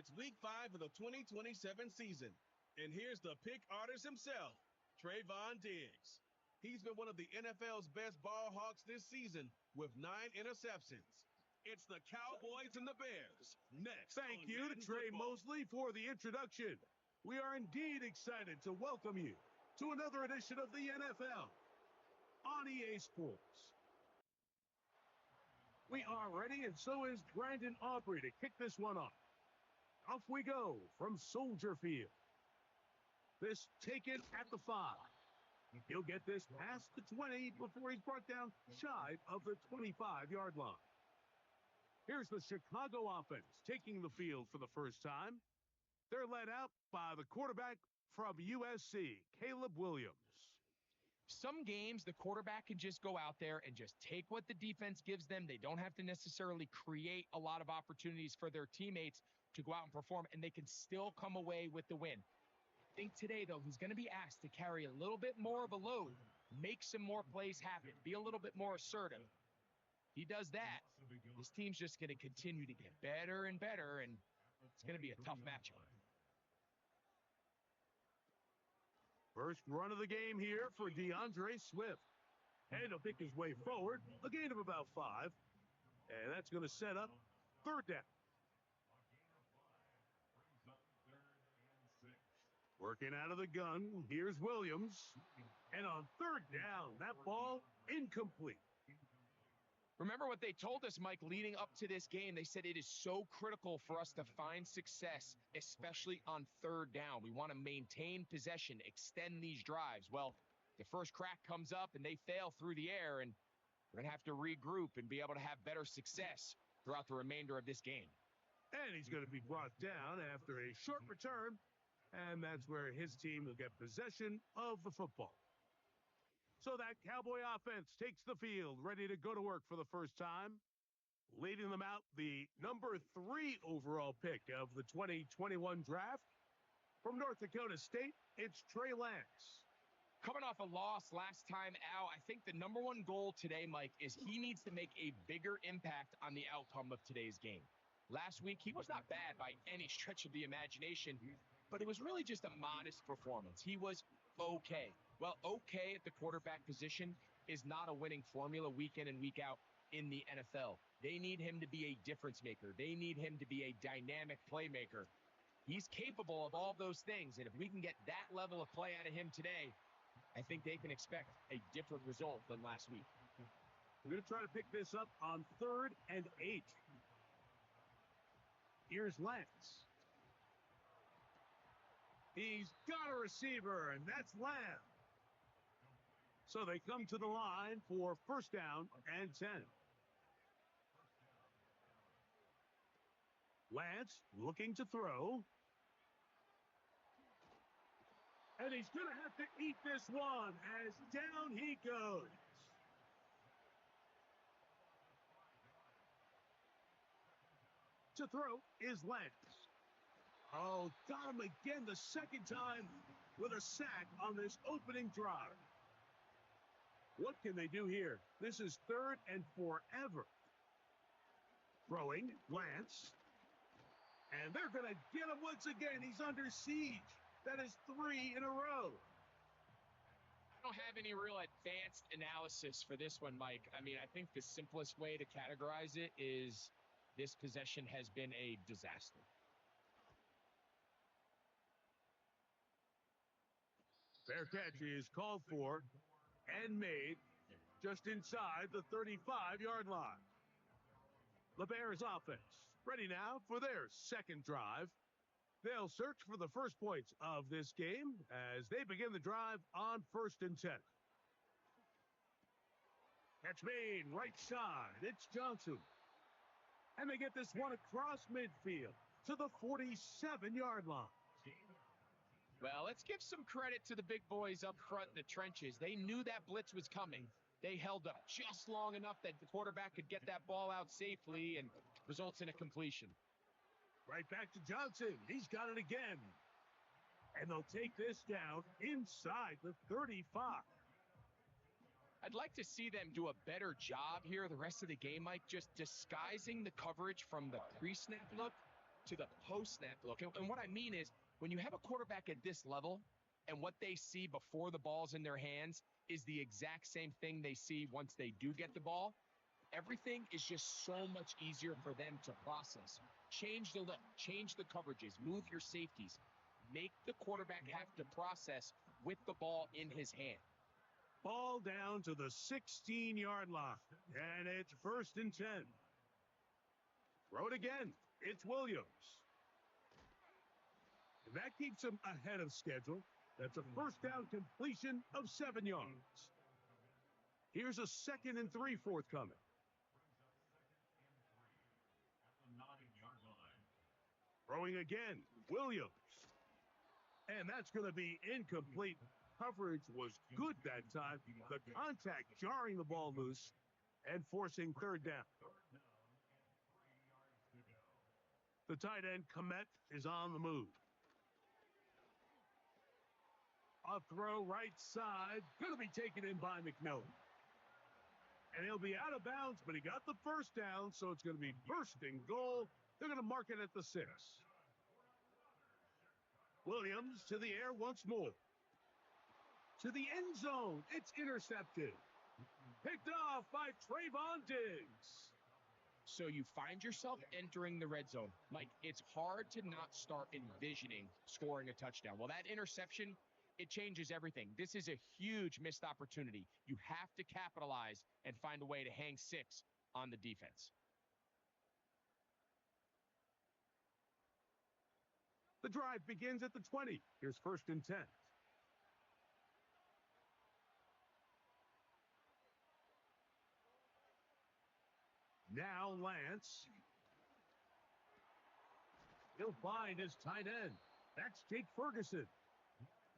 It's week 5 of the 2027 season. And here's the pick artist himself, Trayvon Diggs. He's been one of the NFL's best ball hawks this season with 9 interceptions. It's the Cowboys and the Bears. Next. Thank you to Trey Mosley for the introduction. We are indeed excited to welcome you to another edition of the NFL on EA Sports. We are ready, and so is Brandon Aubrey to kick this one off. Off we go from Soldier Field. This taken at the 5. He'll get this past the 20 before he's brought down shy of the 25-yard line. Here's the Chicago offense taking the field for the first time. They're led out by the quarterback from USC, Caleb Williams. Some games, the quarterback can just go out there and just take what the defense gives them. They don't have to necessarily create a lot of opportunities for their teammates to go out and perform, and they can still come away with the win. I think today, though, he's going to be asked to carry a little bit more of a load, make some more plays happen, be a little bit more assertive. If he does that, this team's just going to continue to get better and better, and it's going to be a tough matchup. First run of the game here for DeAndre Swift. And he'll pick his way forward, a gain of about 5. And that's going to set up third down. Working out of the gun, here's Williams. And on third down, that ball incomplete. Remember what they told us, Mike, leading up to this game. They said it is so critical for us to find success, especially on third down. We want to maintain possession, extend these drives. Well, the first crack comes up and they fail through the air, and we're going to have to regroup and be able to have better success throughout the remainder of this game. And he's going to be brought down after a short return, and that's where his team will get possession of the football. So that Cowboy offense takes the field, ready to go to work for the first time. Leading them out, the number 3 overall pick of the 2021 draft. From North Dakota State, it's Trey Lance. Coming off a loss last time out, I think the number 1 goal today, Mike, is he needs to make a bigger impact on the outcome of today's game. Last week, he was not bad by any stretch of the imagination, but it was really just a modest performance. He was okay. Well, okay at the quarterback position is not a winning formula week in and week out in the NFL. They need him to be a difference maker. They need him to be a dynamic playmaker. He's capable of all those things, and if we can get that level of play out of him today, I think they can expect a different result than last week. We're going to try to pick this up on 3rd and 8. Here's Lance. He's got a receiver, and that's Lamb. So they come to the line for first down and 10. Lance looking to throw. And he's going to have to eat this one as down he goes. To throw is Lance. Oh, got him again the second time with a sack on this opening drive. What can they do here? This is 3rd and forever. Throwing, Lance. And they're going to get him once again. He's under siege. That is 3 in a row. I don't have any real advanced analysis for this one, Mike. I mean, I think the simplest way to categorize it is this possession has been a disaster. Fair catch is called for and made just inside the 35-yard line. The Bears offense ready now for their second drive. They'll search for the first points of this game as they begin the drive on 1st and 10. Catch made right side. It's Johnson. And they get this one across midfield to the 47-yard line. Well, let's give some credit to the big boys up front in the trenches. They knew that blitz was coming. They held up just long enough that the quarterback could get that ball out safely and results in a completion. Right back to Johnson. He's got it again. And they'll take this down inside the 35. I'd like to see them do a better job here the rest of the game, Mike, just disguising the coverage from the pre-snap look to the post-snap look. And what I mean is, when you have a quarterback at this level and what they see before the ball's in their hands is the exact same thing they see once they do get the ball, everything is just so much easier for them to process. Change the look, change the coverages, move your safeties. Make the quarterback have to process with the ball in his hand. Ball down to the 16-yard line, and it's 1st and 10. Throw it again. It's Williams. And that keeps him ahead of schedule. That's a first down completion of 7 yards. Here's a 2nd and 3 forthcoming. Throwing again, Williams. And that's going to be incomplete. Coverage was good that time. The contact jarring the ball loose and forcing 3rd down. The tight end, Komet, is on the move. A throw right side. Going to be taken in by McMillan. And he'll be out of bounds, but he got the first down, so it's going to be 1st and goal. They're going to mark it at the 6. Williams to the air once more. To the end zone. It's intercepted. Picked off by Trayvon Diggs. So you find yourself entering the red zone. Mike, it's hard to not start envisioning scoring a touchdown. Well, that interception, it changes everything. This is a huge missed opportunity. You have to capitalize and find a way to hang 6 on the defense. The drive begins at the 20. Here's 1st and 10. Now Lance. He'll find his tight end. That's Jake Ferguson.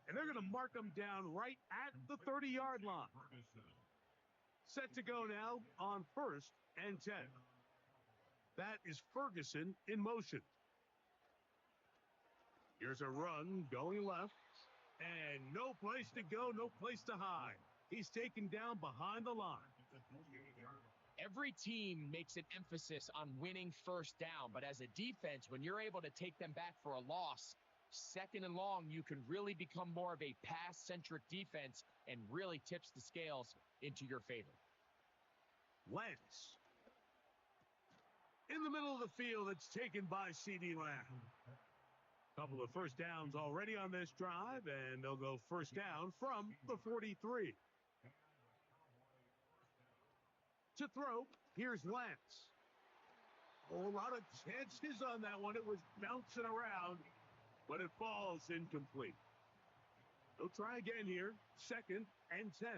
And they're going to mark him down right at the 30-yard line. Set to go now on 1st and 10. That is Ferguson in motion. Here's a run going left. And no place to go, no place to hide. He's taken down behind the line. Every team makes an emphasis on winning 1st down, but as a defense, when you're able to take them back for a loss, 2nd and long, you can really become more of a pass-centric defense and really tips the scales into your favor. Lance. In the middle of the field, it's taken by CeeDee Lamb. Couple of first downs already on this drive, and they'll go 1st down from the 43. To throw, here's Lance. A lot of chances on that one. It was bouncing around, but it falls incomplete. They'll try again here, 2nd and 10.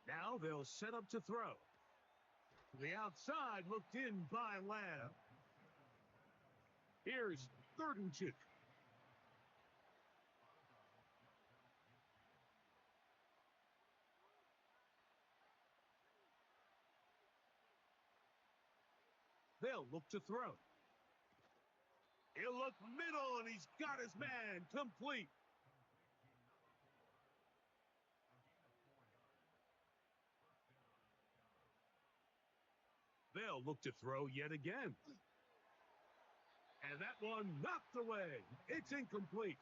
Now they'll set up to throw. The outside looked in by Lamb. Here's 3rd and 2. They'll look to throw. He'll look middle, and he's got his man complete. They'll look to throw yet again. And that one knocked away. It's incomplete.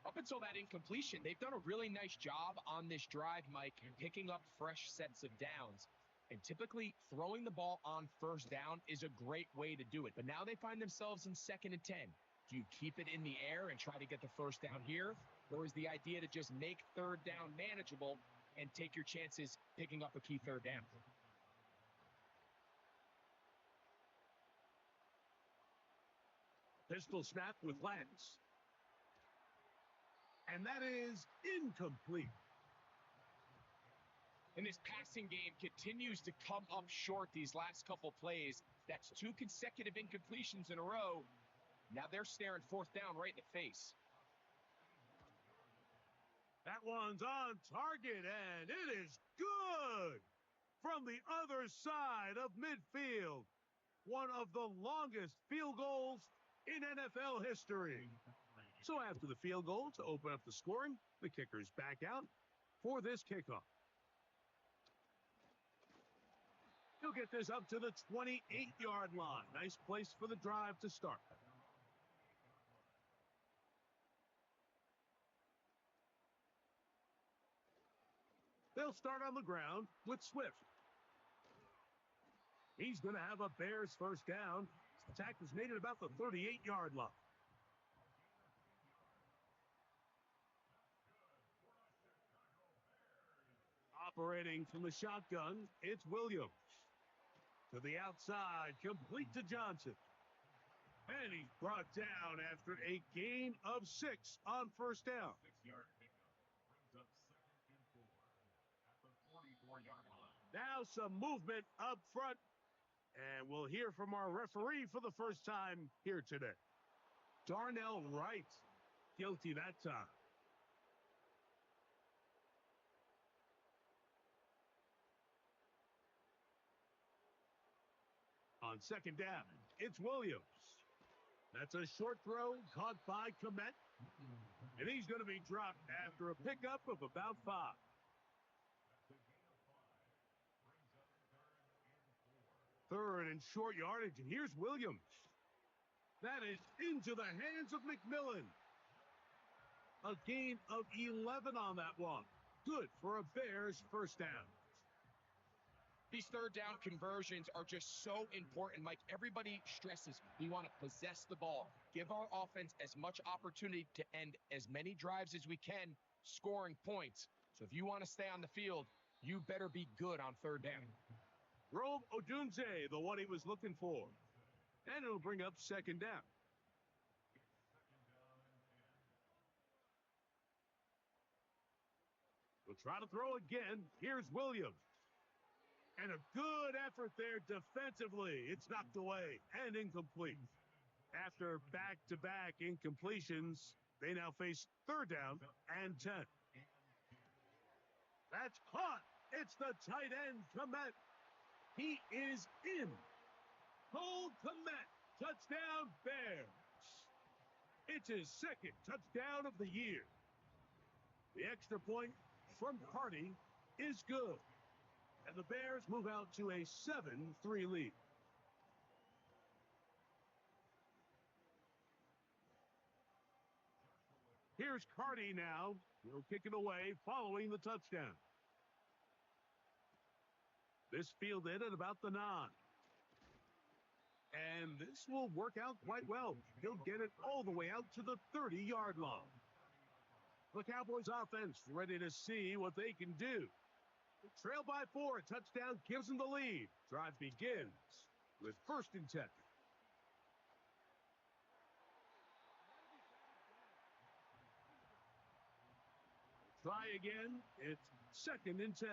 Up until that incompletion, they've done a really nice job on this drive, Mike, picking up fresh sets of downs. And typically, throwing the ball on 1st down is a great way to do it. But now they find themselves in 2nd and 10. Do you keep it in the air and try to get the 1st down here? Or is the idea to just make 3rd down manageable and take your chances picking up a key 3rd down? Pistol snap with Lance. And that is incomplete. And this passing game continues to come up short these last couple plays. That's 2 consecutive incompletions in a row. Now they're staring 4th down right in the face. That one's on target, and it is good from the other side of midfield. One of the longest field goals in NFL history. So after the field goal to open up the scoring, the kicker's back out for this kickoff. He'll get this up to the 28-yard line. Nice place for the drive to start. They'll start on the ground with Swift. He's going to have a Bears first down. His attack was made at about the 38-yard line. Operating from the shotgun, it's Williams. To the outside, complete to Johnson. And he's brought down after a gain of 6 on first down. 6-yard pickup brings up 2nd and 4 at the 44-yard line. Now some movement up front. And we'll hear from our referee for the first time here today. Darnell Wright, guilty that time. On second down, it's Williams. That's a short throw caught by Komet. And he's going to be dropped after a pickup of about 5. Third and short yardage, and here's Williams. That is into the hands of McMillan. A gain of 11 on that one. Good for a Bears first down. These third down conversions are just so important. Mike, everybody stresses we want to possess the ball, give our offense as much opportunity to end as many drives as we can, scoring points. So if you want to stay on the field, you better be good on third down. Rome Odunze, the one he was looking for. And it'll bring up second down. We'll try to throw again. Here's Williams. And a good effort there defensively. It's knocked away and incomplete. After back-to-back incompletions, they now face third down and 10. That's caught. It's the tight end, Komet. He is in. Cole Komet, touchdown Bears. It's his second touchdown of the year. The extra point from Hardy is good. And the Bears move out to a 7-3 lead. Here's Cardi now. He'll kick it away following the touchdown. This fielded at about the 9. And this will work out quite well. He'll get it all the way out to the 30-yard line. The Cowboys offense ready to see what they can do. Trail by 4, a touchdown gives them the lead. Drive begins with 1st and 10. Try again. It's 2nd and 10.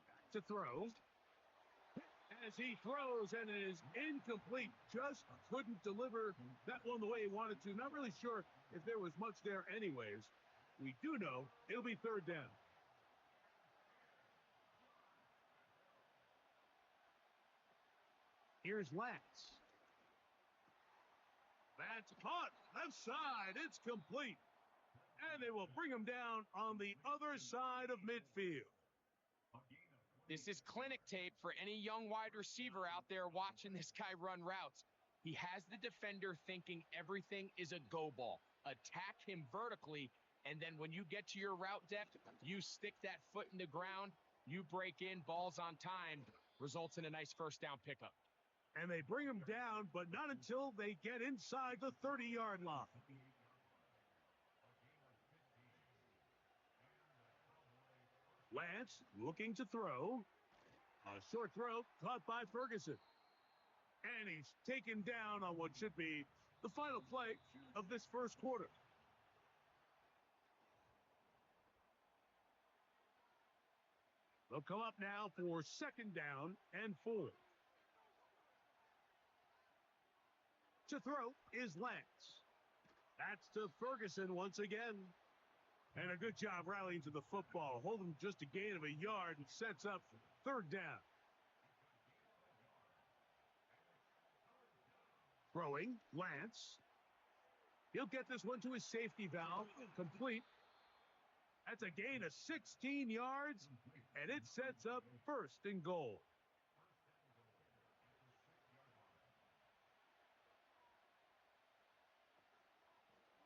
Back to throw. As he throws, and it is incomplete. Just couldn't deliver that one the way he wanted to. Not really sure if there was much there anyways. We do know it'll be third down. Here's Lance. That's caught. Left side. It's complete. And they will bring him down on the other side of midfield. This is clinic tape for any young wide receiver out there watching this guy run routes. He has the defender thinking everything is a go ball. Attack him vertically, and then when you get to your route depth, you stick that foot in the ground, you break in, balls on time, results in a nice first down pickup. And they bring him down, but not until they get inside the 30-yard line. Lance looking to throw. A short throw caught by Ferguson. And he's taken down on what should be the final play of this first quarter. They'll come up now for 2nd down and 4. To throw is Lance. That's to Ferguson once again. And a good job rallying to the football. Hold him just a gain of a yard and sets up third down. Throwing, Lance. He'll get this one to his safety valve. Complete. That's a gain of 16 yards, and it sets up 1st and goal.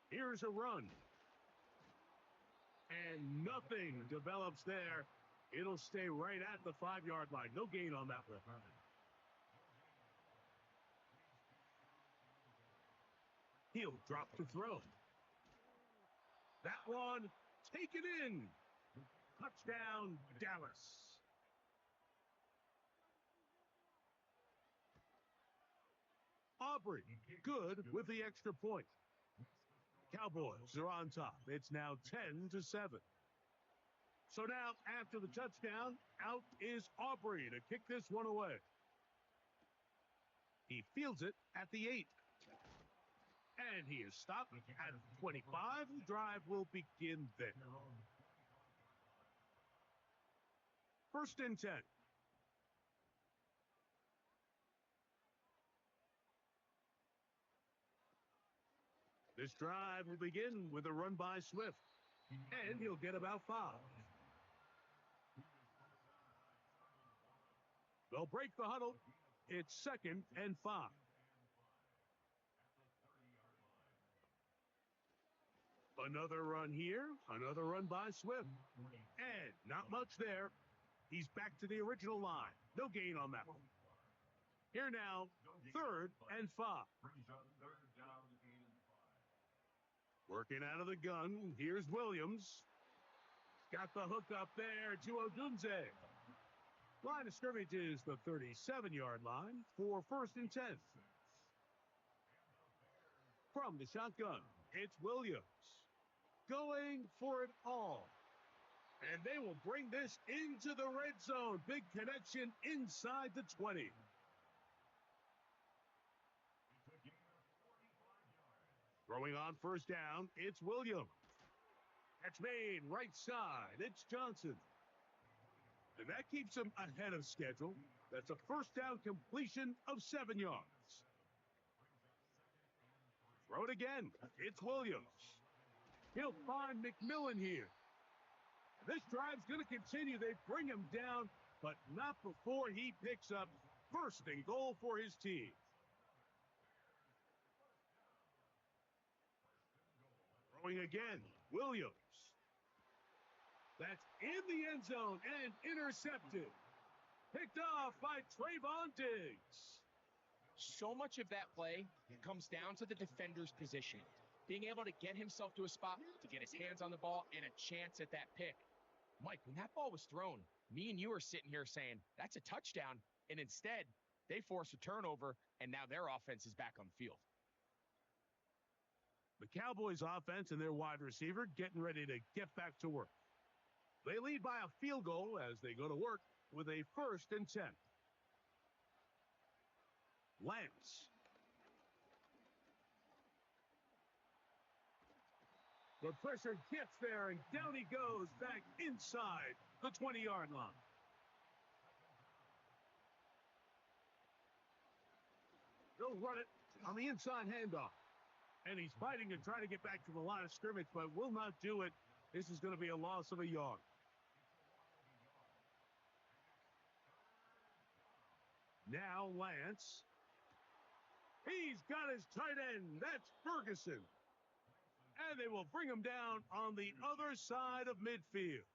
Here's a run. And nothing develops there. It'll stay right at the 5-yard line. No gain on that one. He'll drop to throw. That one taken in. Touchdown, Dallas. Aubrey, good with the extra point. Cowboys are on top. It's now 10-7. So now, after the touchdown, out is Aubrey to kick this one away. He fields it at the 8. And he is stopped at 25. The drive will begin there. 1st and 10. This drive will begin with a run by Swift. And he'll get about 5. They'll break the huddle. It's 2nd and 5. Another run here. Another run by Swift. And not much there. He's back to the original line. No gain on that one. Here now, 3rd and 5. Working out of the gun. Here's Williams. Got the hook up there to Odunze. Line of scrimmage is the 37-yard line for 1st and 10. From the shotgun, it's Williams. Going for it all. And they will bring this into the red zone. Big connection inside the 20. Throwing on 1st down, it's Williams. Catch made right side. It's Johnson. And that keeps him ahead of schedule. That's a 1st down completion of 7 yards. Throw it again. It's Williams. He'll find McMillan here. This drive's going to continue. They bring him down, but not before he picks up 1st and goal for his team. Throwing again, Williams. That's in the end zone and intercepted. Picked off by Trayvon Diggs. So much of that play comes down to the defender's position. Being able to get himself to a spot, to get his hands on the ball, and a chance at that pick. Mike, when that ball was thrown, me and you are sitting here saying, that's a touchdown. And instead, they force a turnover, and now their offense is back on the field. The Cowboys offense and their wide receiver getting ready to get back to work. They lead by a field goal as they go to work with a 1st and 10. Lance. The pressure gets there, and down he goes back inside the 20-yard line. They'll run it on the inside handoff. And he's fighting and trying to get back to the line of scrimmage, but will not do it. This is going to be a loss of a yard. Now Lance. He's got his tight end. That's Ferguson. And they will bring him down on the other side of midfield.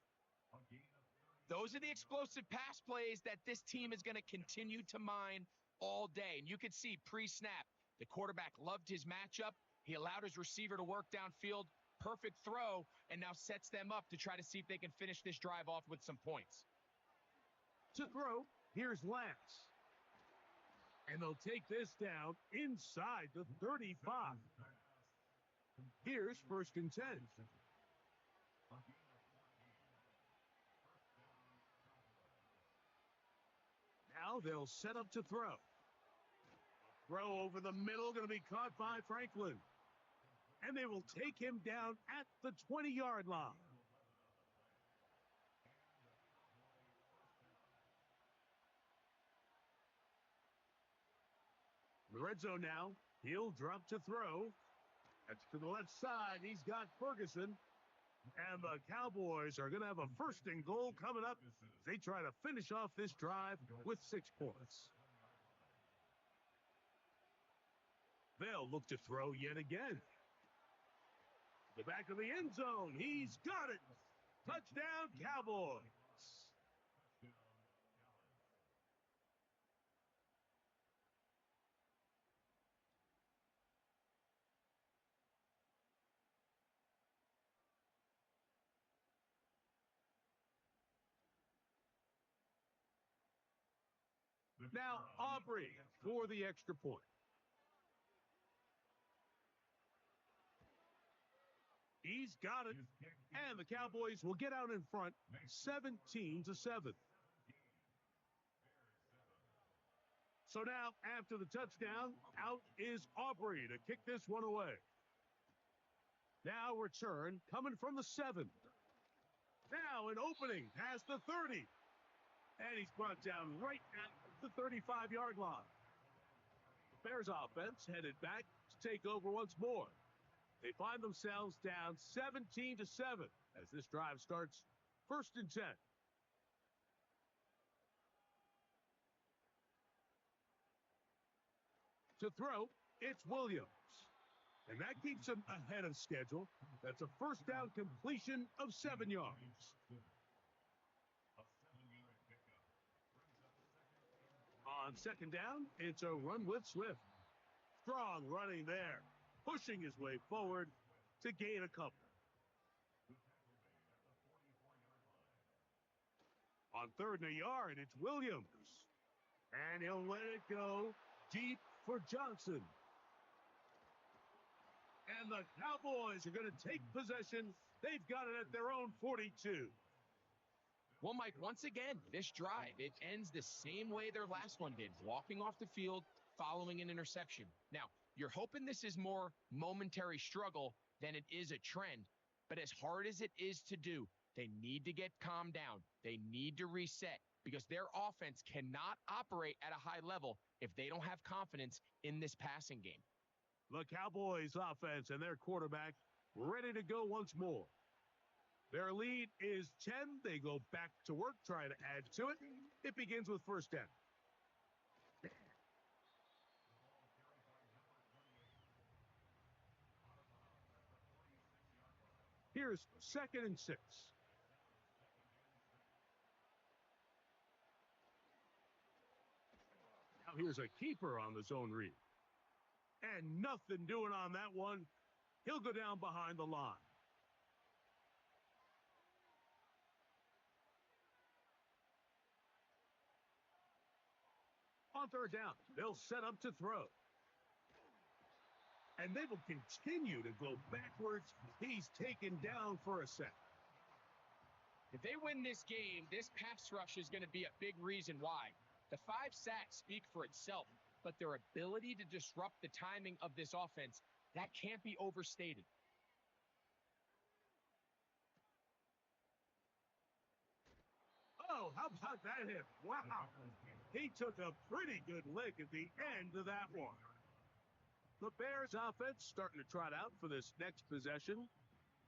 Those are the explosive pass plays that this team is going to continue to mine all day. And you could see pre-snap, the quarterback loved his matchup. He allowed his receiver to work downfield. Perfect throw, and now sets them up to try to see if they can finish this drive off with some points. To throw, here's Lance. And they'll take this down inside the 35. Here's 1st and 10. Now they'll set up to throw. Throw over the middle, going to be caught by Franklin. And they will take him down at the 20-yard line. The red zone now. He'll drop to throw. That's to the left side. He's got Ferguson. And the Cowboys are going to have a first and goal coming up as they try to finish off this drive with 6 points. They'll look to throw yet again. The back of the end zone. He's got it. Touchdown, Cowboys. Now, Aubrey for the extra point. He's got it. And the Cowboys will get out in front 17-7. So now, after the touchdown, out is Aubrey to kick this one away. Now return coming from the 7. Now an opening past the 30. And he's brought down right at the 35-yard line. The Bears offense headed back to take over once more. They find themselves down 17-7 as this drive starts 1st and 10. To throw, it's Williams. And that keeps him ahead of schedule. That's a first down completion of 7 yards. On 2nd down, it's a run with Swift. Strong running there, pushing his way forward to gain a couple. On 3rd and a yard, it's Williams. And he'll let it go deep for Johnson. And the Cowboys are going to take possession. They've got it at their own 42. Well, Mike, once again, this drive, it ends the same way their last one did, walking off the field, following an interception. Now, you're hoping this is more momentary struggle than it is a trend, but as hard as it is to do, they need to get calmed down. They need to reset because their offense cannot operate at a high level if they don't have confidence in this passing game. The Cowboys offense and their quarterback ready to go once more. Their lead is 10. They go back to work, trying to add to it. It begins with 1st down. Here's 2nd and 6. Now here's a keeper on the zone read. And nothing doing on that one. He'll go down behind the line. On 3rd down, they'll set up to throw. And they will continue to go backwards. He's taken down for a sack. If they win this game, this pass rush is going to be a big reason why. The 5 sacks speak for itself, but their ability to disrupt the timing of this offense, that can't be overstated. Oh, how about that hit? Wow. He took a pretty good lick at the end of that one. The Bears offense starting to trot out for this next possession.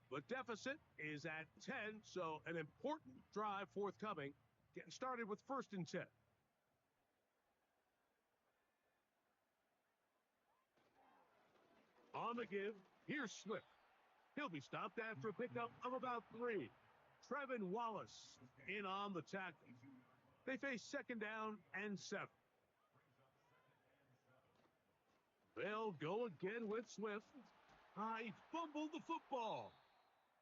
The deficit is at 10, so an important drive forthcoming. Getting started with 1st and 10. On the give, here's Swift. He'll be stopped after a pickup of about 3. Trevin Wallace in on the tackle. They face 2nd down and 7. They'll go again with Swift. He fumbled the football,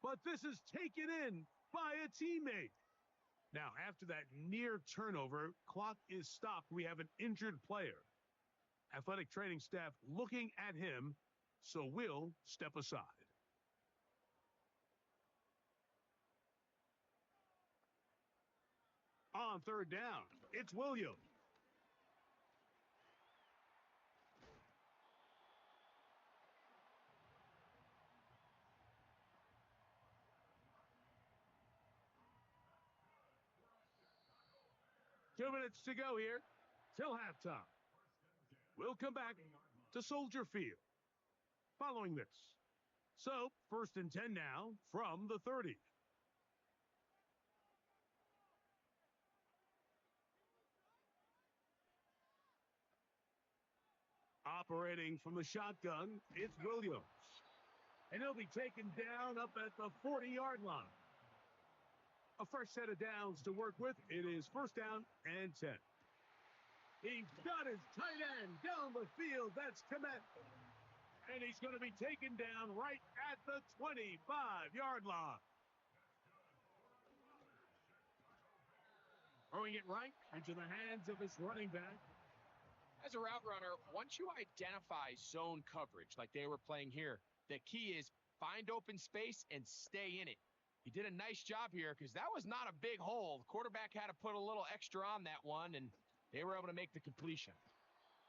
but this is taken in by a teammate. Now, after that near turnover, clock is stopped. We have an injured player. Athletic training staff looking at him, so we'll step aside. On 3rd down, it's Williams. Two minutes to go here till halftime. We'll come back to Soldier Field. Following this, So, 1st and 10 now from the 30. Operating from the shotgun, it's Williams. And he'll be taken down up at the 40-yard line. A fresh set of downs to work with. It is 1st down and 10. He's got his tight end down the field. That's Komet. And he's going to be taken down right at the 25-yard line. Throwing it right into the hands of his running back. As a route runner, once you identify zone coverage like they were playing here, the key is find open space and stay in it. He did a nice job here because that was not a big hole. The quarterback had to put a little extra on that one, and they were able to make the completion.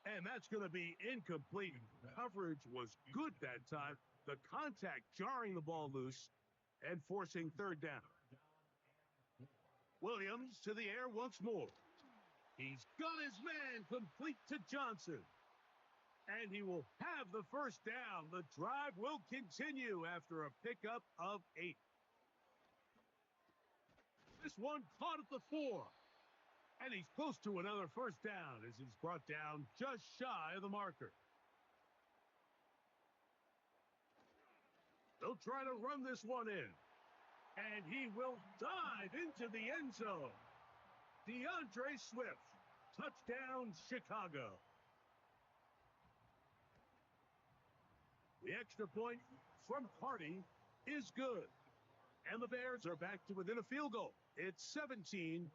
And that's going to be incomplete. Coverage was good that time. The contact jarring the ball loose and forcing 3rd down. Williams to the air once more. He's got his man complete to Johnson. And he will have the 1st down. The drive will continue after a pickup of 8. This one caught at the 4. And he's close to another 1st down as he's brought down just shy of the marker. They'll try to run this one in. And he will dive into the end zone. DeAndre Swift, touchdown Chicago. The extra point from Hardy is good. And the Bears are back to within a field goal. It's 17-14.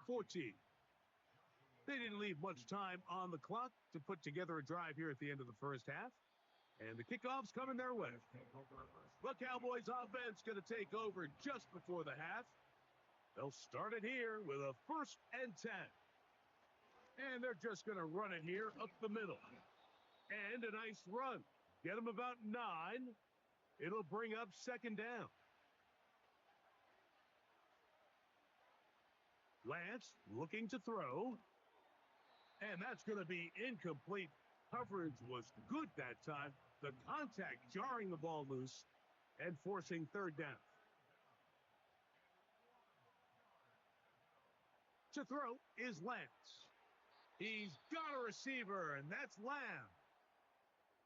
They didn't leave much time on the clock to put together a drive here at the end of the 1st half. And the kickoff's coming their way. The Cowboys offense going to take over just before the half. They'll start it here with a 1st and 10. And they're just going to run it here up the middle. And a nice run. Get them about 9. It'll bring up 2nd down. Lance looking to throw. And that's going to be incomplete. Coverage was good that time. The contact jarring the ball loose and forcing 3rd down. To throw is Lance. He's got a receiver, and that's Lamb.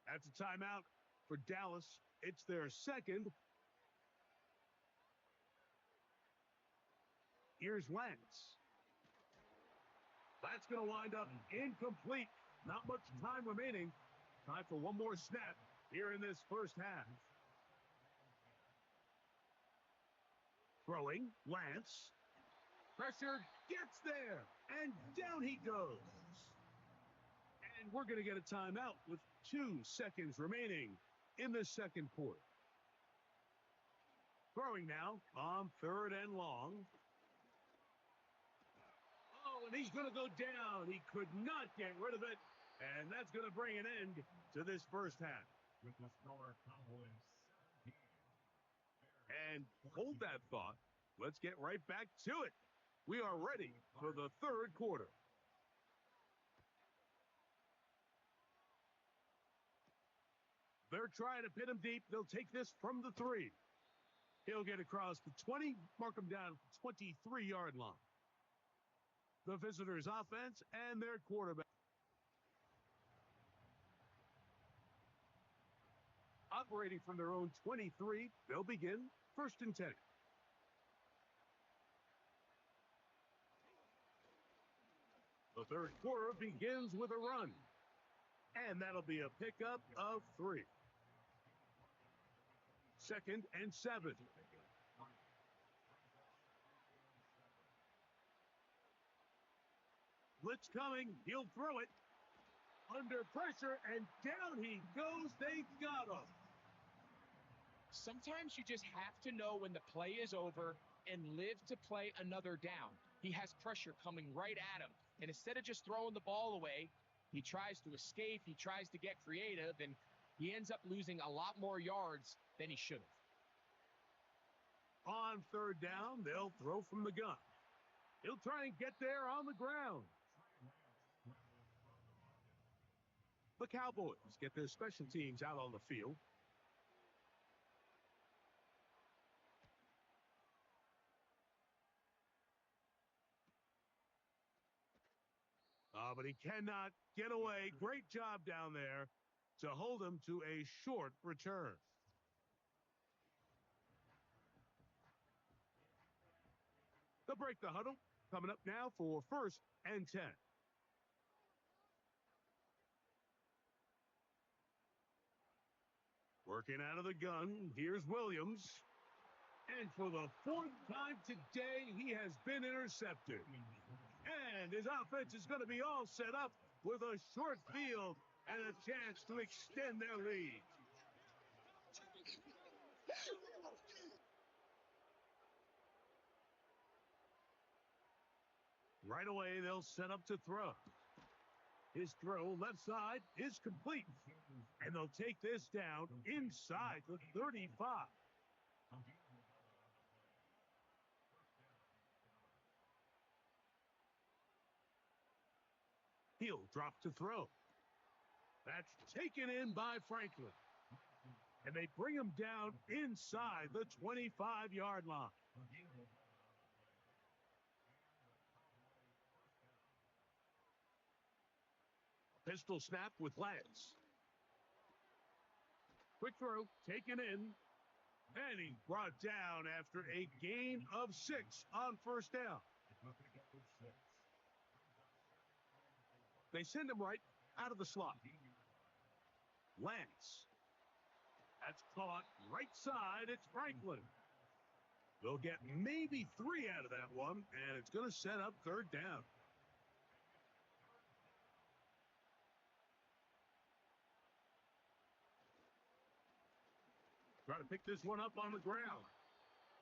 That's a timeout for Dallas. It's their 2nd. Here's Lance. That's going to wind up incomplete. Not much time remaining. Time for one more snap here in this 1st half. Throwing, Lance. Pressure gets there, and down he goes. And we're going to get a timeout with 2 seconds remaining in the 2nd quarter. Throwing now on 3rd and long. Oh, and he's going to go down. He could not get rid of it. And that's going to bring an end to this 1st half. With the score, Cowboys 17. And hold that thought. Let's get right back to it. We are ready for the 3rd quarter. They're trying to pin him deep. They'll take this from the 3. He'll get across the 20, mark him down at the 23-yard line. The visitors' offense and their quarterback. Operating from their own 23, they'll begin 1st and 10. The 3rd quarter begins with a run. And that'll be a pickup of 3. 2nd and 7. Blitz coming. He'll throw it. Under pressure, and down he goes. They got him. Sometimes you just have to know when the play is over and live to play another down. He has pressure coming right at him. And instead of just throwing the ball away, he tries to escape, he tries to get creative, and he ends up losing a lot more yards than he should have. On 3rd down, they'll throw from the gun. He'll try and get there on the ground. The Cowboys get their special teams out on the field. Oh, but he cannot get away. Great job down there to hold him to a short return. They'll break the huddle. Coming up now for 1st and 10. Working out of the gun, here's Williams. And for the 4th time today, he has been intercepted. And his offense is going to be all set up with a short field and a chance to extend their lead. Right away, they'll set up to throw. His throw left side is complete. And they'll take this down inside the 35. He'll drop to throw. That's taken in by Franklin. And they bring him down inside the 25-yard line. Pistol snap with Lance. Quick throw, taken in. And he's brought down after a gain of 6 on 1st down. They send him right out of the slot. Lance. That's caught right side. It's Franklin. They'll get maybe 3 out of that one, and it's going to set up 3rd down. Try to pick this one up on the ground.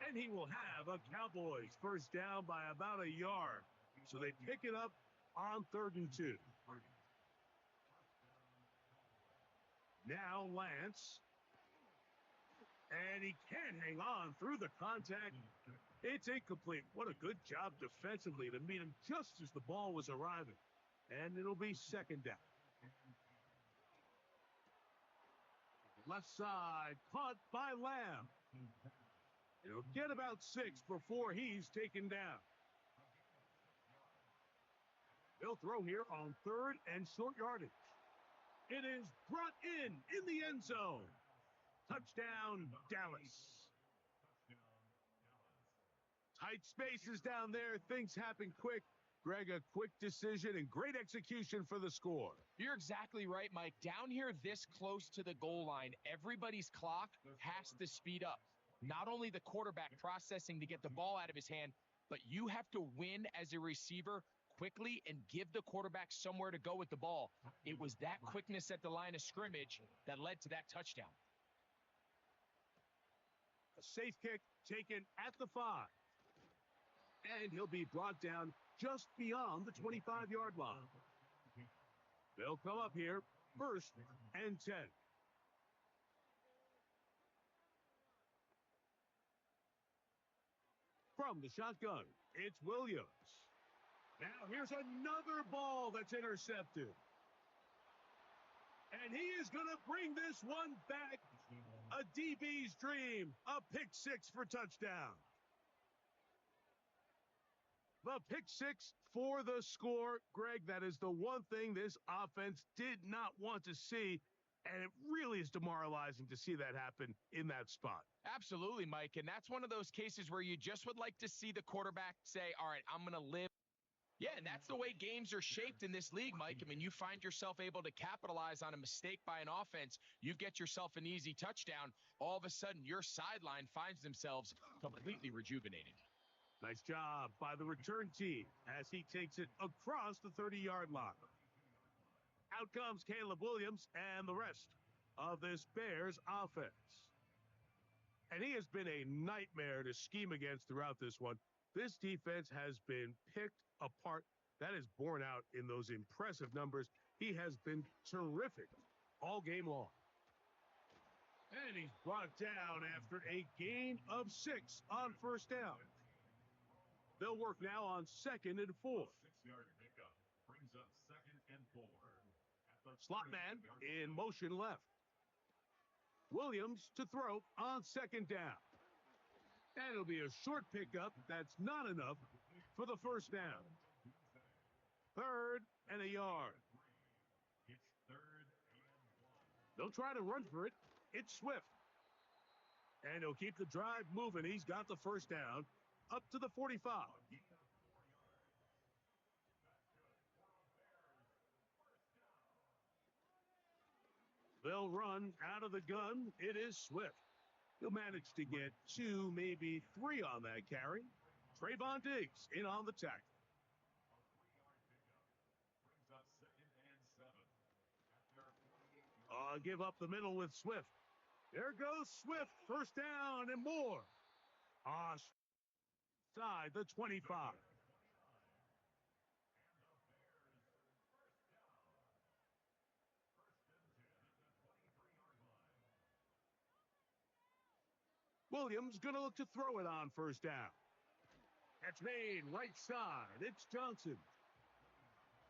And he will have a Cowboys 1st down by about a yard. So they pick it up on 3rd and 2. Now Lance. And he can't hang on through the contact. It's incomplete. What a good job defensively to meet him just as the ball was arriving. And it'll be 2nd down. Left side, caught by Lamb. It'll get about 6 before he's taken down. They'll throw here on 3rd and short yardage. It is brought in the end zone. Touchdown, Dallas. Tight spaces down there. Things happen quick. Greg, a quick decision and great execution for the score. You're exactly right, Mike. Down here this close to the goal line, everybody's clock has to speed up. Not only the quarterback processing to get the ball out of his hand, but you have to win as a receiver quickly and give the quarterback somewhere to go with the ball. It was that quickness at the line of scrimmage that led to that touchdown. A safe kick taken at the 5. And he'll be brought down just beyond the 25-yard line. They'll come up here 1st and 10. From the shotgun, it's Williams. Now here's another ball that's intercepted. And he is going to bring this one back. A DB's dream. A pick 6 for touchdown. The pick 6 for the score. Greg, that is the one thing this offense did not want to see. And it really is demoralizing to see that happen in that spot. Absolutely, Mike. And that's one of those cases where you just would like to see the quarterback say, all right, I'm going to live. Yeah, and that's the way games are shaped in this league, Mike. I mean, you find yourself able to capitalize on a mistake by an offense. You get yourself an easy touchdown. All of a sudden, your sideline finds themselves completely rejuvenated. Nice job by the return team as he takes it across the 30-yard line. Out comes Caleb Williams and the rest of this Bears offense. And he has been a nightmare to scheme against throughout this one. This defense has been picked apart. That is borne out in those impressive numbers. He has been terrific all game long. And he's brought down after a gain of 6 on 1st down. They'll work now on 2nd and 4. 6-yard pickup brings up 2nd and 4. Slot man in motion left. Williams to throw on 2nd down. And it'll be a short pickup. That's not enough for the 1st down. Third and a yard. It's third and 1. They'll try to run for it. It's Swift. And he'll keep the drive moving. He's got the first down up to the 45. They'll run out of the gun. It is Swift. He'll manage to get 2, maybe 3 on that carry. Trayvon Diggs in on the tackle. Brings up second and 7. At their 48. Give up the middle with Swift. There goes Swift. First down and more. Side the 25. Williams going to look to throw it on first down. That's made right side. It's Johnson.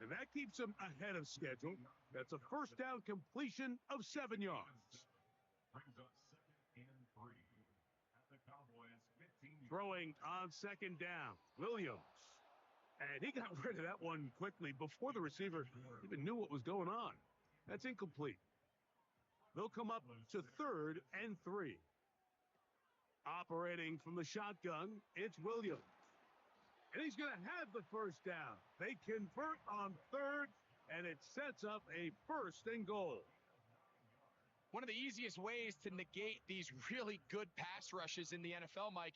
And that keeps him ahead of schedule. That's a first down completion of 7 yards. Brings up second and 3. At the Cowboys 15. Throwing on second down. Williams. And he got rid of that one quickly before the receiver even knew what was going on. That's incomplete. They'll come up to third and 3. Operating from the shotgun, it's Williams. And he's going to have the first down. They convert on third, and it sets up a first and goal. One of the easiest ways to negate these really good pass rushes in the NFL, Mike,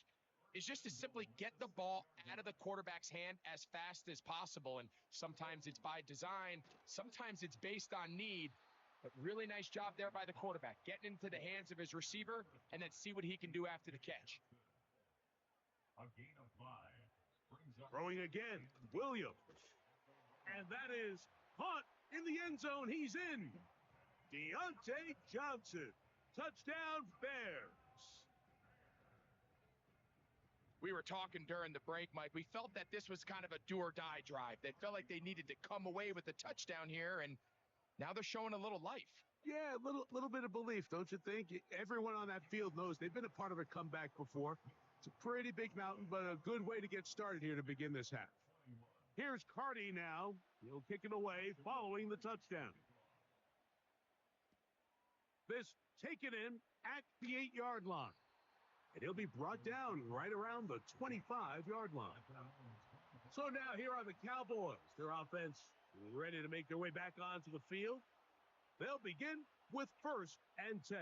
is just to simply get the ball out of the quarterback's hand as fast as possible. And sometimes it's by design, sometimes it's based on need. But really nice job there by the quarterback, getting into the hands of his receiver and then see what he can do after the catch. A gain of 5. Throwing again, Williams. And that is caught in the end zone. He's in. Deontay Johnson. Touchdown, Bears. We were talking during the break, Mike. We felt that this was kind of a do-or-die drive. They felt like they needed to come away with a touchdown here, and now they're showing a little life. Yeah, a little bit of belief, don't you think? Everyone on that field knows they've been a part of a comeback before. It's a pretty big mountain, but a good way to get started here to begin this half. Here's Carty now. He'll kick it away following the touchdown. This taken in at the 8-yard line. And he'll be brought down right around the 25-yard line. So now here are the Cowboys. Their offense ready to make their way back onto the field. They'll begin with first and 10.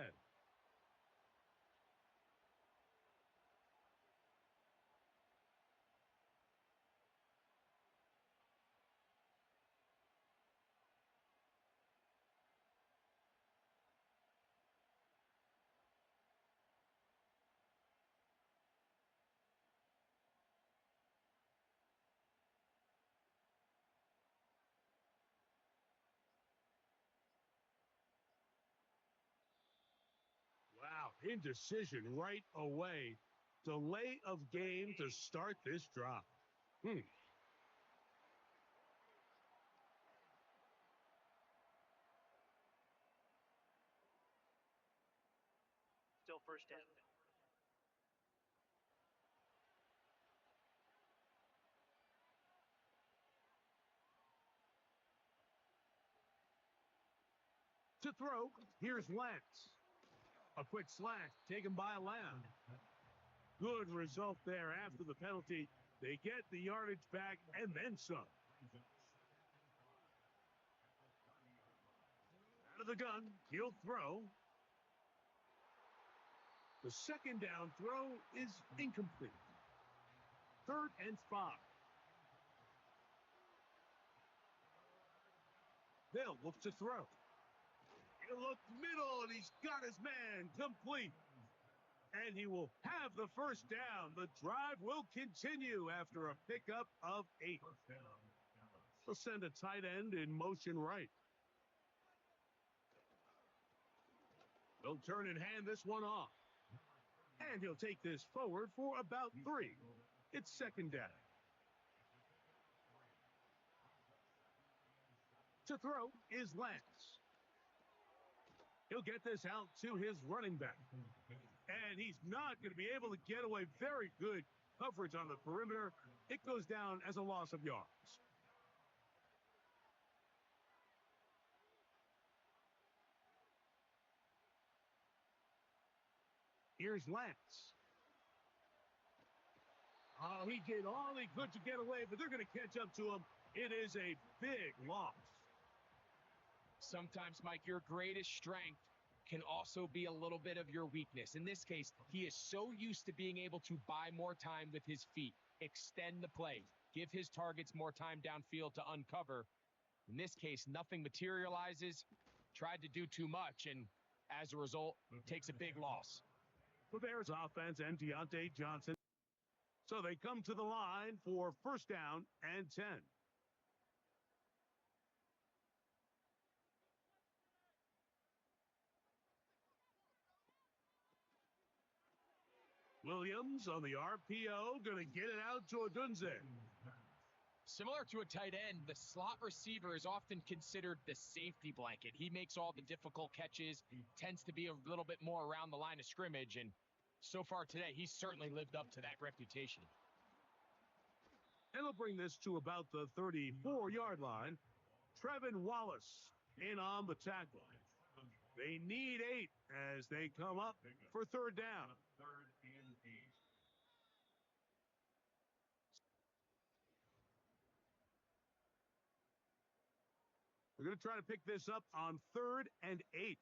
Wow, indecision right away. Delay of game to start this drive. Still first down. To throw, here's Lance. A quick slant taken by Lamb. Good result there after the penalty. They get the yardage back and then some. Out of the gun, he'll throw. The second down throw is incomplete. Third and 5. They'll look to throw. He'll look middle, and he's got his man complete. And he will have the first down. The drive will continue after a pickup of 8. He'll send a tight end in motion right. They'll turn and hand this one off. And he'll take this forward for about 3. It's second down. To throw is Lance. He'll get this out to his running back. And he's not going to be able to get away. Very good coverage on the perimeter. It goes down as a loss of yards. Here's Lance. Oh, he did all he could to get away, but they're going to catch up to him. It is a big loss. Sometimes, Mike, your greatest strength can also be a little bit of your weakness. In this case, he is so used to being able to buy more time with his feet, extend the play, give his targets more time downfield to uncover. In this case, nothing materializes, tried to do too much, and as a result, takes a big loss. The Bears offense and Deontay Johnson. So they come to the line for first down and 10. Williams on the RPO, going to get it out to Odunze. Similar to a tight end, the slot receiver is often considered the safety blanket. He makes all the difficult catches, tends to be a little bit more around the line of scrimmage, and so far today, he's certainly lived up to that reputation. And they'll bring this to about the 34-yard line. Trevin Wallace in on the tackle. They need 8 as they come up for third down. Third and 8. They're going to try to pick this up on 3rd and 8.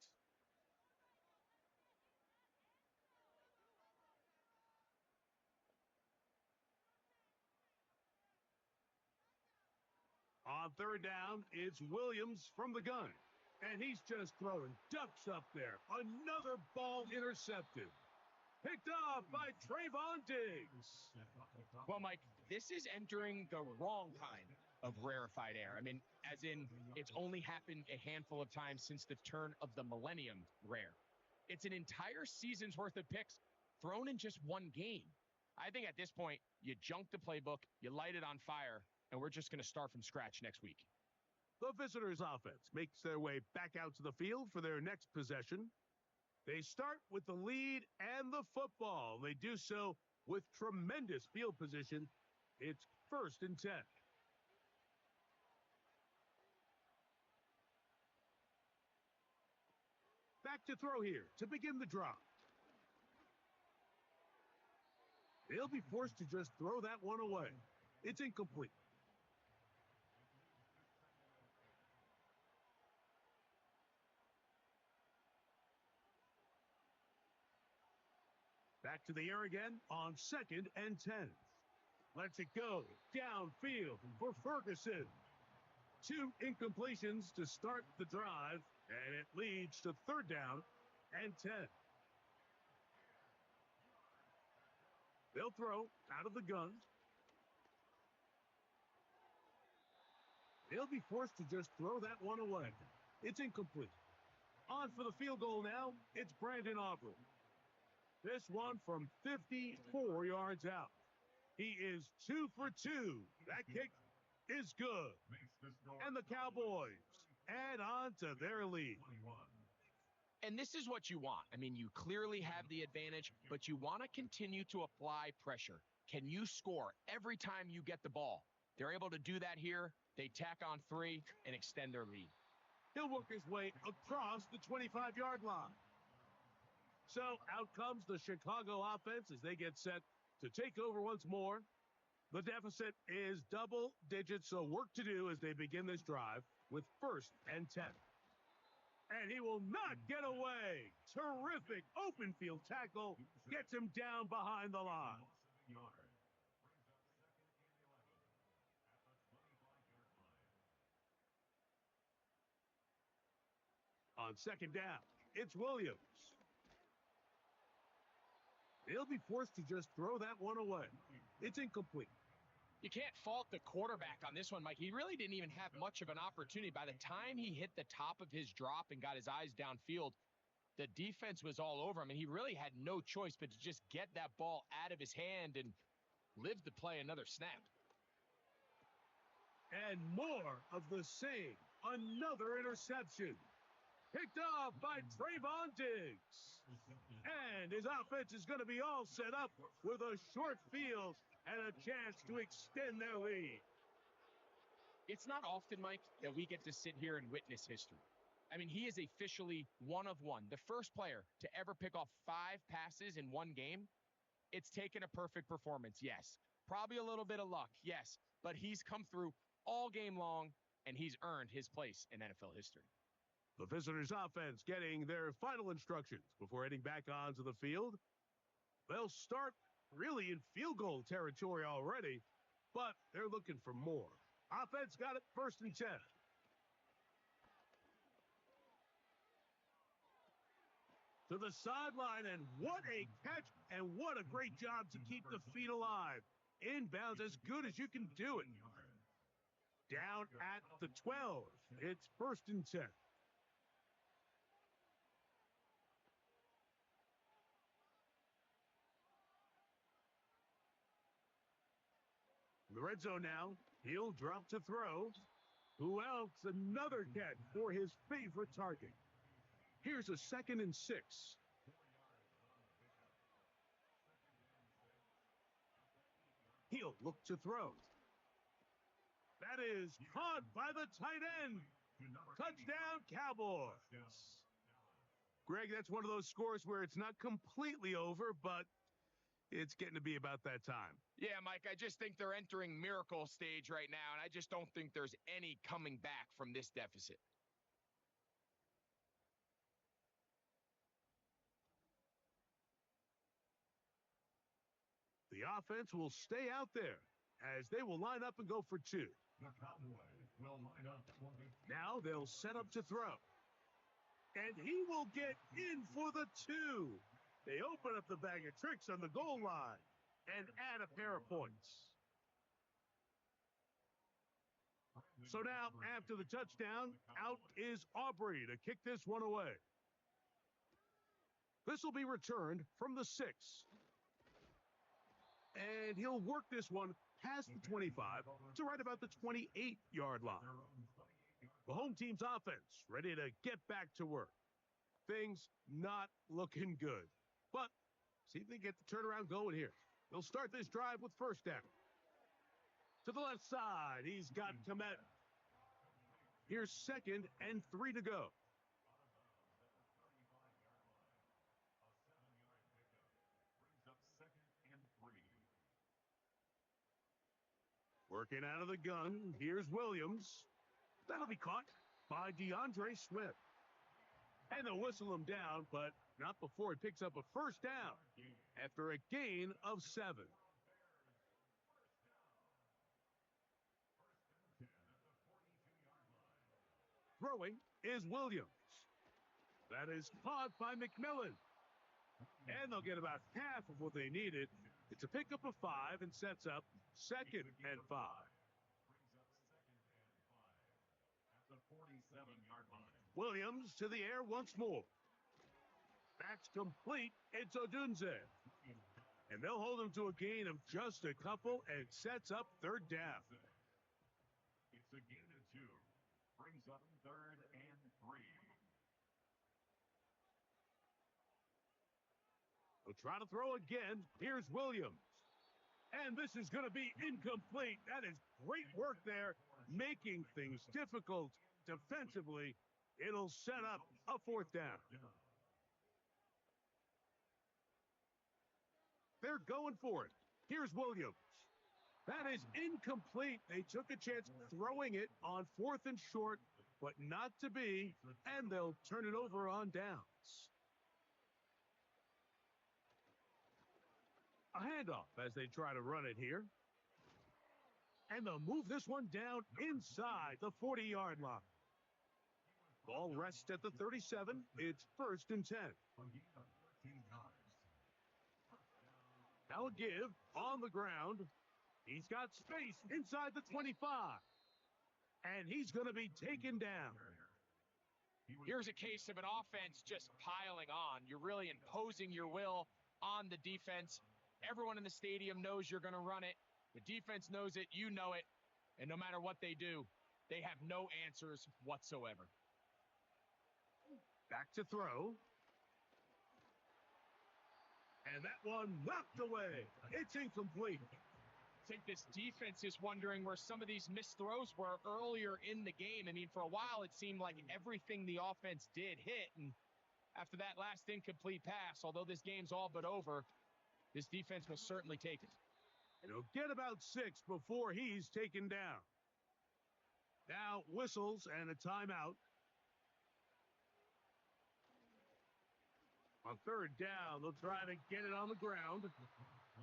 On third down, it's Williams from the gun. And he's just throwing ducks up there. Another ball intercepted. Picked off by Trayvon Diggs. Well, Mike, this is entering the wrong kind of rarefied air. I mean, as in, it's only happened a handful of times since the turn of the millennium rare. It's an entire season's worth of picks thrown in just one game. I think at this point, you junk the playbook, you light it on fire, and we're just going to start from scratch next week. The visitors' offense makes their way back out to the field for their next possession. They start with the lead and the football. They do so with tremendous field position. It's 1st and 10. Back to throw here to begin the drop. They'll be forced to just throw that one away. It's incomplete. Back to the air again on 2nd and 10. Lets it go downfield for Ferguson. 2 incompletions to start the drive, and it leads to 3rd down and 10. They'll throw out of the gun. They'll be forced to just throw that one away. It's incomplete. On for the field goal now, it's Brandon Aubrey. This one from 54 yards out. He is 2 for 2. That kick is good. And the Cowboys add on to their lead. And this is what you want. I mean, you clearly have the advantage, but you want to continue to apply pressure. Can you score every time you get the ball? They're able to do that here. They tack on 3 and extend their lead. He'll work his way across the 25-yard line. So out comes the Chicago offense as they get set to take over once more. The deficit is double digits, so work to do as they begin this drive with 1st and 10. And he will not get away. Terrific open field tackle. Gets him down behind the line. On 2nd down, it's Williams. They'll be forced to just throw that one away. It's incomplete. You can't fault the quarterback on this one, Mike. He really didn't even have much of an opportunity. By the time he hit the top of his drop and got his eyes downfield, the defense was all over him, and he really had no choice but to just get that ball out of his hand and live to play another snap. And more of the same. Another interception. Picked off by Trayvon Diggs. And his offense is going to be all set up with a short field and a chance to extend their lead. It's not often, Mike, that we get to sit here and witness history. I mean, he is officially one of one. The first player to ever pick off 5 passes in one game. It's taken a perfect performance, yes. Probably a little bit of luck, yes. But he's come through all game long, and he's earned his place in NFL history. The visitors' offense getting their final instructions before heading back onto the field. They'll start really in field goal territory already, but they're looking for more. Offense got it 1st and 10. To the sideline, and what a catch, and what a great job to keep the feet alive. Inbounds as good as you can do it. Down at the 12. It's 1st and 10. In the red zone now, he'll drop to throw. Who else? Another catch for his favorite target. Here's a 2nd and 6. He'll look to throw. That is caught by the tight end. Touchdown, Cowboys. Greg, that's one of those scores where it's not completely over, but it's getting to be about that time. Yeah, Mike, I just think they're entering miracle stage right now, and I just don't think there's any coming back from this deficit. The offense will stay out there as they will line up and go for 2. The Cowboys will line up for the... Now they'll set up to throw. And he will get in for the 2. They open up the bag of tricks on the goal line and add a pair of points. So now, after the touchdown, out is Aubrey to kick this one away. This will be returned from the 6. And he'll work this one past the 25 to right about the 28-yard line. The home team's offense ready to get back to work. Things not looking good. But see if they get the turnaround going here. They'll start this drive with 1st down. To the left side, he's got Komet. Here's 2nd and 3 to go. Working out of the gun, here's Williams. That'll be caught by DeAndre Swift. And they'll whistle him down, but not before he picks up a 1st down after a gain of 7. Throwing is Williams. That is caught by McMillan. And they'll get about half of what they needed. It's a pickup of 5 and sets up 2nd and 5. At the 47-yard line. Williams to the air once more. That's complete. It's Odunze. And they'll hold him to a gain of just a couple and sets up 3rd down. It's a gain of 2. Brings up 3rd and 3. They'll try to throw again. Here's Williams. And this is going to be incomplete. That is great work there, making things difficult defensively. It'll set up a 4th down. They're going for it. Here's Williams. That is incomplete. They took a chance throwing it on 4th and short, but not to be, and they'll turn it over on downs. A handoff as they try to run it here. And they'll move this one down inside the 40-yard line. Ball rests at the 37. It's 1st and 10. Now a give on the ground. He's got space inside the 25. And he's going to be taken down. Here's a case of an offense just piling on. You're really imposing your will on the defense. Everyone in the stadium knows you're going to run it. The defense knows it. You know it. And no matter what they do, they have no answers whatsoever. Back to throw. And that one knocked away. It's incomplete. I think this defense is wondering where some of these missed throws were earlier in the game. I mean, for a while, it seemed like everything the offense did hit. And after that last incomplete pass, although this game's all but over, this defense will certainly take it. And he'll get about 6 before he's taken down. Now whistles and a timeout. On third down, they'll try to get it on the ground.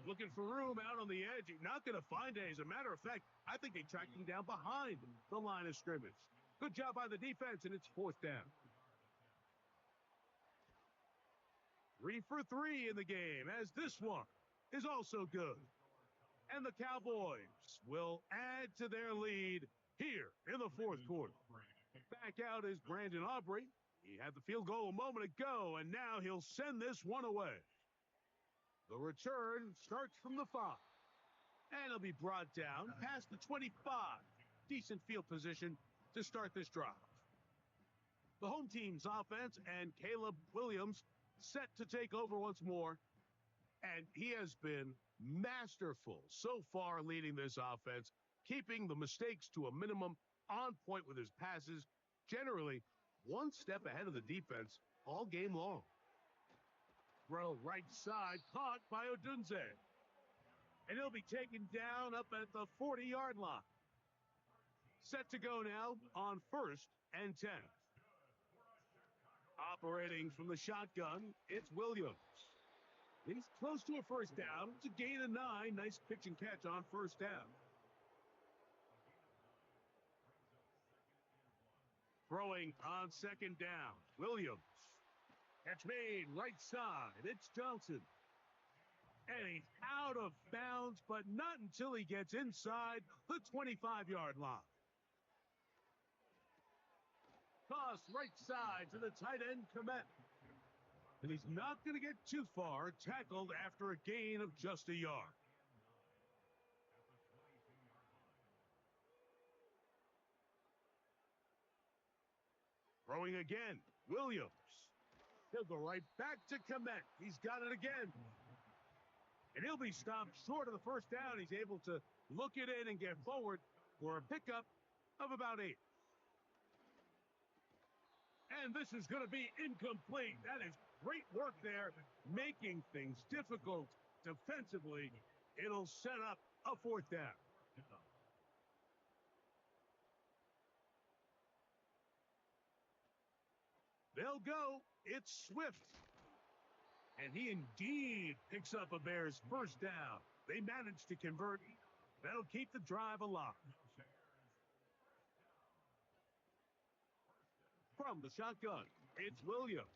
Looking for room out on the edge. Not going to find it. As a matter of fact, I think they tracked him down behind the line of scrimmage. Good job by the defense, and it's 4th down. 3 for 3 in the game, as this one is also good. And the Cowboys will add to their lead here in the 4th quarter. Back out is Brandon Aubrey. He had the field goal a moment ago, and now he'll send this one away. The return starts from the 5. And it'll be brought down past the 25. Decent field position to start this drive. The home team's offense and Caleb Williams set to take over once more. And he has been masterful so far leading this offense, keeping the mistakes to a minimum, on point with his passes, generally one step ahead of the defense all game long. Throw right side, caught by Odunze. And he'll be taken down up at the 40-yard line. Set to go now on 1st and 10. Operating from the shotgun, it's Williams. He's close to a first down. It's a gain of 9. Nice pitch and catch on first down. Throwing on 2nd down, Williams. Catch made right side. It's Johnson. And he's out of bounds, but not until he gets inside the 25-yard line. Toss right side to the tight end, Komet. And he's not going to get too far, tackled after a gain of just a yard. Throwing again, Williams. He'll go right back to Komet. He's got it again. And he'll be stopped short of the first down. He's able to look it in and get forward for a pickup of about 8. And this is going to be incomplete. That is great work there, making things difficult defensively. It'll set up a 4th down. They'll go. It's Swift. And he indeed picks up a Bears first down. They managed to convert. That'll keep the drive alive. From the shotgun, it's Williams.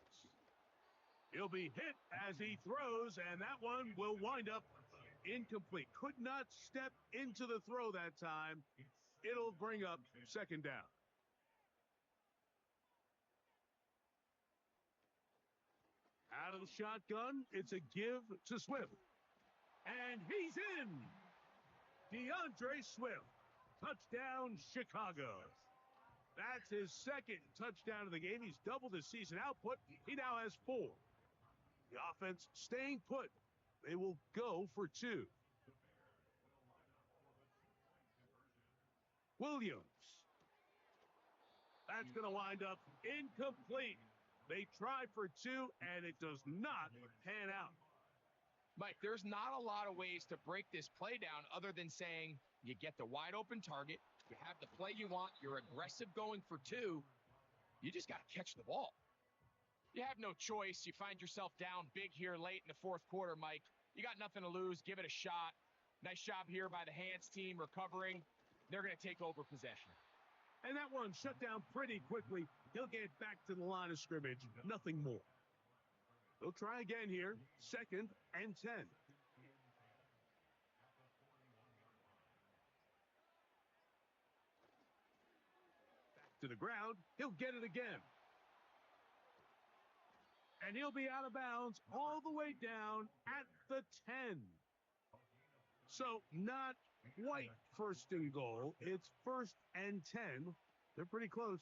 He'll be hit as he throws, and that one will wind up incomplete. Could not step into the throw that time. It'll bring up 2nd down. Out of the shotgun, it's a give to Swift. And he's in. DeAndre Swift. Touchdown, Chicago. That's his 2nd touchdown of the game. He's doubled his season output. He now has 4. The offense staying put. They will go for 2. Williams. That's going to wind up incomplete. They try for 2, and it does not pan out. Mike, there's not a lot of ways to break this play down other than saying you get the wide open target, you have the play you want, you're aggressive going for 2, you just got to catch the ball. You have no choice. You find yourself down big here late in the 4th quarter, Mike. You got nothing to lose. Give it a shot. Nice job here by the hands team recovering. They're going to take over possession. And that one shut down pretty quickly. He'll get back to the line of scrimmage. Nothing more. They'll try again here. 2nd and 10. Back to the ground. He'll get it again. And he'll be out of bounds all the way down at the 10. So not quite 1st and goal. It's 1st and 10. They're pretty close.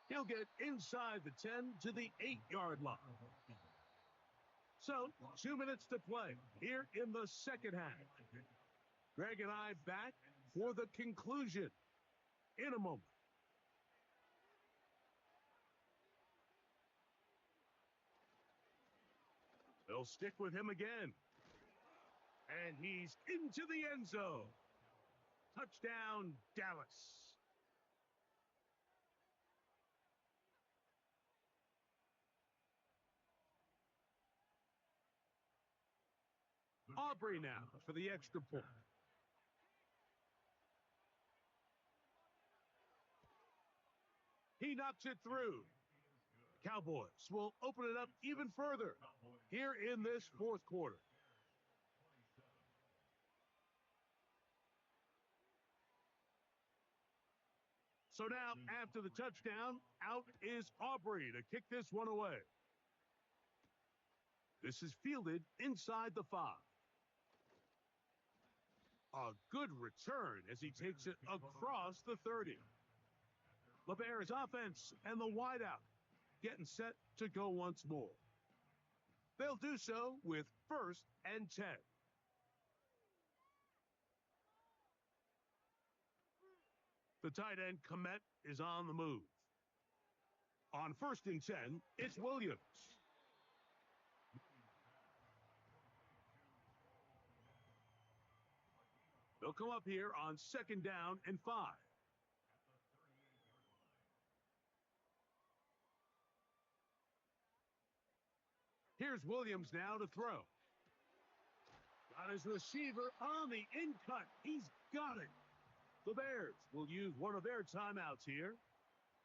He'll get inside the 10 to the 8-yard line. So, 2 minutes to play here in the second half. Greg and I back for the conclusion in a moment. They'll stick with him again. And he's into the end zone. Touchdown, Dallas. Aubrey now for the extra point. He knocks it through. Cowboys will open it up even further here in this fourth quarter. So now, after the touchdown, out is Aubrey to kick this one away. This is fielded inside the 5. A good return as he takes it across the 30. LeBear's offense and the wideout getting set to go once more. They'll do so with 1st and 10. The tight end, Komet, is on the move. On 1st and 10, it's Williams. They'll come up here on 2nd down and 5. Here's Williams now to throw. Got his receiver on the in cut. He's got it. The Bears will use one of their timeouts here,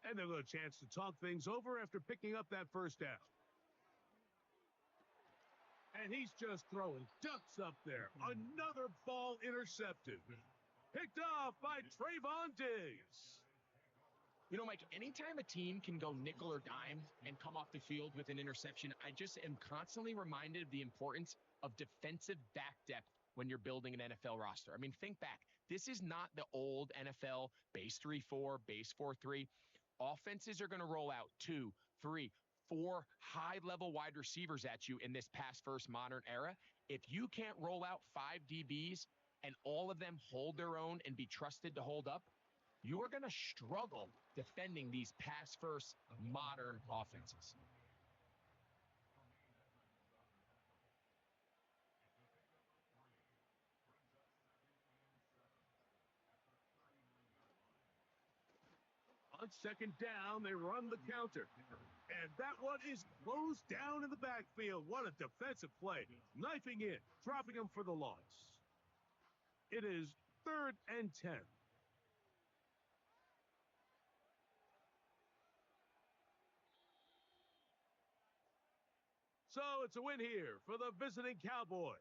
and they'll get a chance to talk things over after picking up that 1st down. And he's just throwing ducks up there. Another ball intercepted. Picked off by Trayvon Diggs. You know, Mike, anytime a team can go nickel or dime and come off the field with an interception, I just am constantly reminded of the importance of defensive back depth when you're building an NFL roster. I mean, think back. This is not the old NFL base 3-4, base 4-3. Offenses are going to roll out 2, 3, 4 high-level wide receivers at you in this pass-first modern era. If you can't roll out 5 DBs and all of them hold their own and be trusted to hold up, you are going to struggle defending these pass-first modern offenses. On 2nd down, they run the counter. And that one is closed down in the backfield. What a defensive play. Knifing in, dropping him for the loss. It is 3rd and 10. So it's a win here for the visiting Cowboys.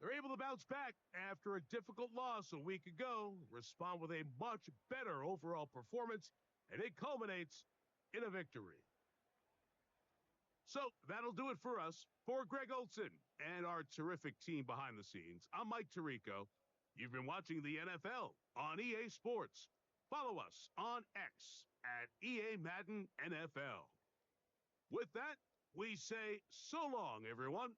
They're able to bounce back after a difficult loss a week ago, respond with a much better overall performance, and it culminates in a victory. So that'll do it for us. For Greg Olson and our terrific team behind the scenes, I'm Mike Tirico. You've been watching the NFL on EA Sports. Follow us on X at EA Madden NFL. With that, we say so long, everyone.